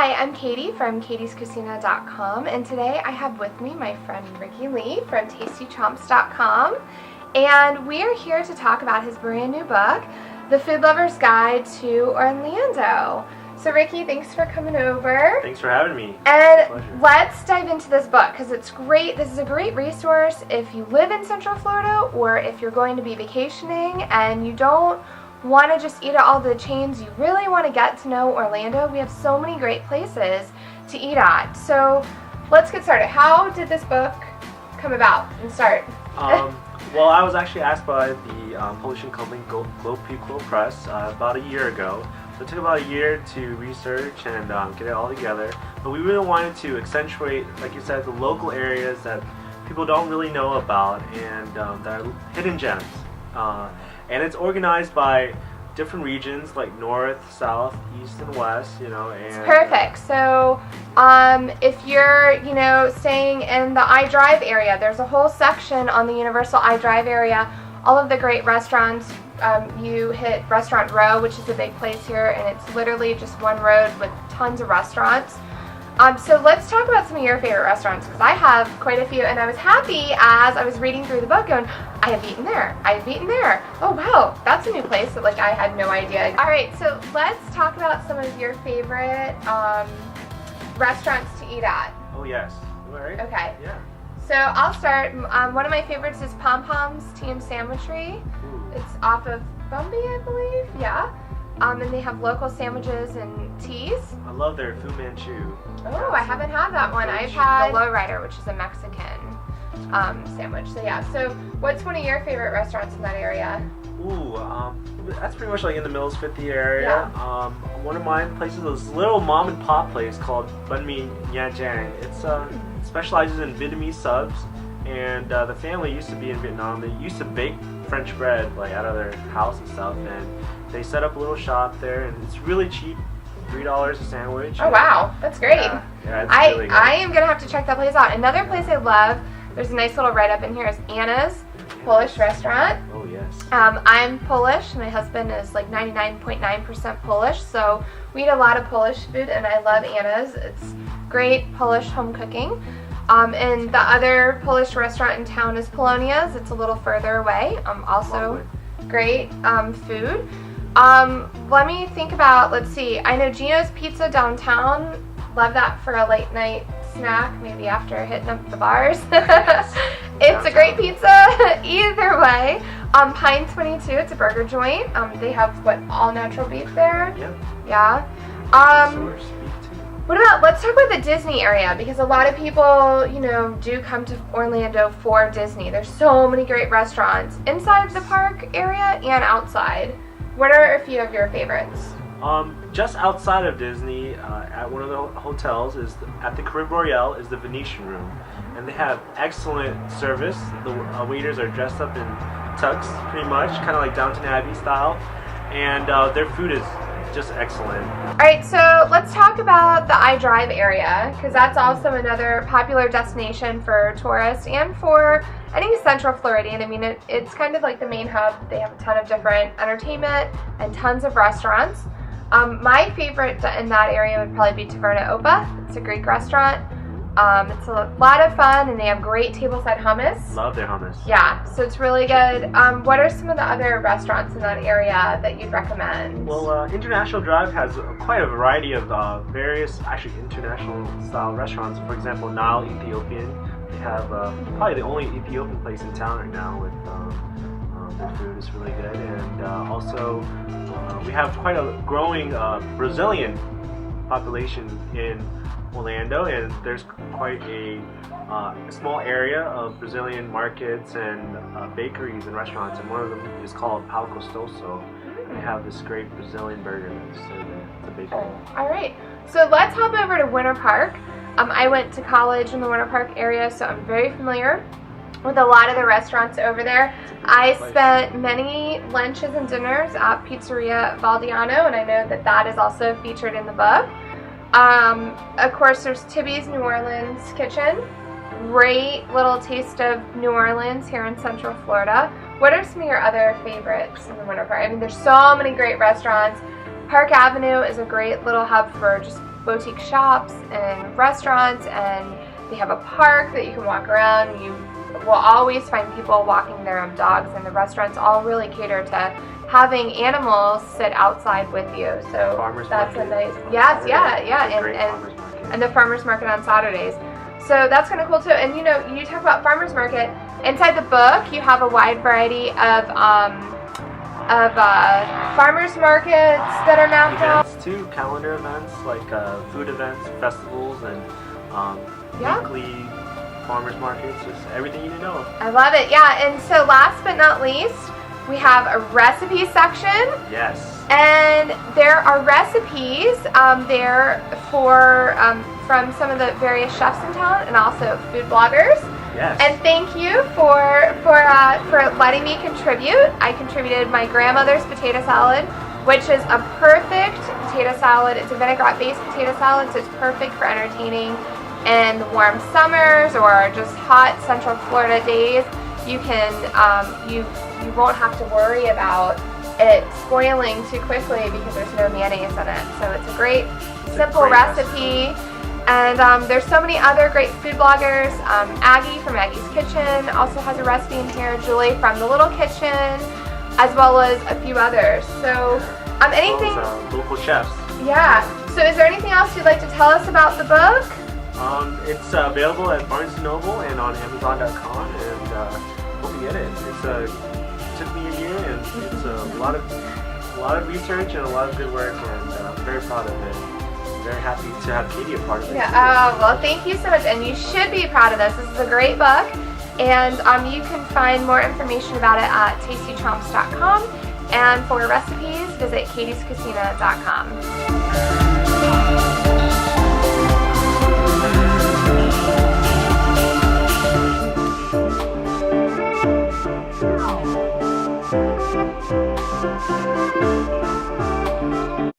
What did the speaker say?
Hi, I'm Katie from katiescucina.com, and today I have with me my friend Ricky Lee from tastychomps.com, and we are here to talk about his brand new book, The Food Lover's Guide to Orlando. So Ricky, thanks for coming over. Thanks for having me. And let's dive into this book because it's great. This is a great resource if you live in Central Florida or if you're going to be vacationing and you don't want to just eat at all the chains, you really want to get to know Orlando. We have so many great places to eat at. So let's get started. How did this book come about and start? Well, I was actually asked by the publishing company Local Press about a year ago. So it took about a year to research and get it all together. But we really wanted to accentuate, like you said, the local areas that people don't really know about and that are hidden gems. And it's organized by different regions like north, south, east, and west, you know. And it's perfect. So if you're, staying in the iDrive area, there's a whole section on the Universal iDrive area. All of the great restaurants, you hit Restaurant Row, which is a big place here, and it's literally just one road with tons of restaurants. So let's talk about some of your favorite restaurants, because I have quite a few, and I was happy as I was reading through the book going, I have eaten there, I've eaten there. Oh wow, that's a new place that I had no idea. Alright, so let's talk about some of your favorite restaurants to eat at. Oh yes. Alright. Okay. Yeah. So I'll start. One of my favorites is Pom Pom's Tea and Sandwichery. It's off of Bumby, I believe. Yeah. And they have local sandwiches and teas. I love their Fu Manchu. Oh, I haven't had that one. I've had the Lowrider, which is a Mexican sandwich. So yeah. So what's one of your favorite restaurants in that area? Ooh, that's pretty much like in the Mills 50 area. Yeah. One of my places is this little mom and pop place called Banh Mi Nha Trang. It's specializes in Vietnamese subs, and the family used to be in Vietnam. They used to bake French bread out of their house and stuff, and they set up a little shop there, and it's really cheap, $3 a sandwich. Oh wow, that's great. Yeah, it's really good. I am gonna have to check that place out. Another place I love, there's a nice little write-up in here, is Anna's Polish restaurant. Oh yes. I'm Polish. My husband is 99.9% Polish, so we eat a lot of Polish food, and I love Anna's. It's great Polish home cooking. And the other Polish restaurant in town is Polonia's. It's a little further away. Also great food. Let me think about, let's see, I know Gino's Pizza downtown. Love that for a late night snack, maybe after hitting up the bars. It's a great pizza either way. Pine 22, it's a burger joint. They have all natural beef there? Yeah. What about, let's talk about the Disney area, because a lot of people, do come to Orlando for Disney. There's so many great restaurants inside the park area and outside. What are a few of your favorites? Just outside of Disney, at one of the hotels, at the Carib Royale, is the Venetian Room. And they have excellent service. The waiters are dressed up in tux, pretty much, kind of like Downton Abbey style. And their food is just excellent. Alright, so let's talk about the iDrive area, because that's also another popular destination for tourists and for any Central Floridian. I mean, it's kind of like the main hub. They have a ton of different entertainment and tons of restaurants. My favorite in that area would probably be Taverna Opa. It's a Greek restaurant. It's a lot of fun, and they have great tableside hummus. Love their hummus. Yeah, so it's really good. What are some of the other restaurants in that area that you'd recommend? Well, International Drive has quite a variety of various, actually, international-style restaurants. For example, Nile Ethiopian. They have probably the only Ethiopian place in town right now with their food is really good. And also, we have quite a growing Brazilian population in Orlando, and there's quite a small area of Brazilian markets and bakeries and restaurants, and one of them is called Pau Gostoso. They have this great Brazilian burger that's the bakery. Alright, so let's hop over to Winter Park. I went to college in the Winter Park area, so I'm very familiar with a lot of the restaurants over there. I spent many lunches and dinners at Pizzeria Valdiano, and I know that is also featured in the book. Of course, there's Tibby's New Orleans Kitchen. Great little taste of New Orleans here in Central Florida. What are some of your other favorites in the Winter Park? I mean, there's so many great restaurants. Park Avenue is a great little hub for just boutique shops and restaurants, and they have a park that you can walk around. You will always find people walking their dogs, and the restaurants all really cater to having animals sit outside with you. So that's a nice, yes, and the farmers market on Saturdays. So that's kind of cool too. And you know, you talk about farmers market. Inside the book, you have a wide variety of farmers markets that are mapped out. Events too, calendar events like food events, festivals, and weekly farmers markets. Just everything you need to know. I love it. Yeah. And so last but not least, we have a recipe section. Yes. And there are recipes there for from some of the various chefs in town, and also food bloggers. Yes. And thank you for letting me contribute. I contributed my grandmother's potato salad, which is a perfect potato salad. It's a vinaigrette-based potato salad, so it's perfect for entertaining in the warm summers or just hot Central Florida days. You can you won't have to worry about it spoiling too quickly because there's no mayonnaise in it. So it's a great, simple recipe. And there's so many other great food bloggers. Aggie from Aggie's Kitchen also has a recipe in here. Julie from The Little Kitchen, as well as a few others. So anything? Local chefs. Yeah. So is there anything else you'd like to tell us about the book? It's available at Barnes & Noble and on Amazon.com, and hope you get it. It took me a year, and it's a lot of research and a lot of good work, and I'm very proud of it. Very happy to have Katie a part of it. Yeah, well, thank you so much, and you should be proud of this. This is a great book, and you can find more information about it at tastychomps.com, and for recipes, visit katiescasina.com.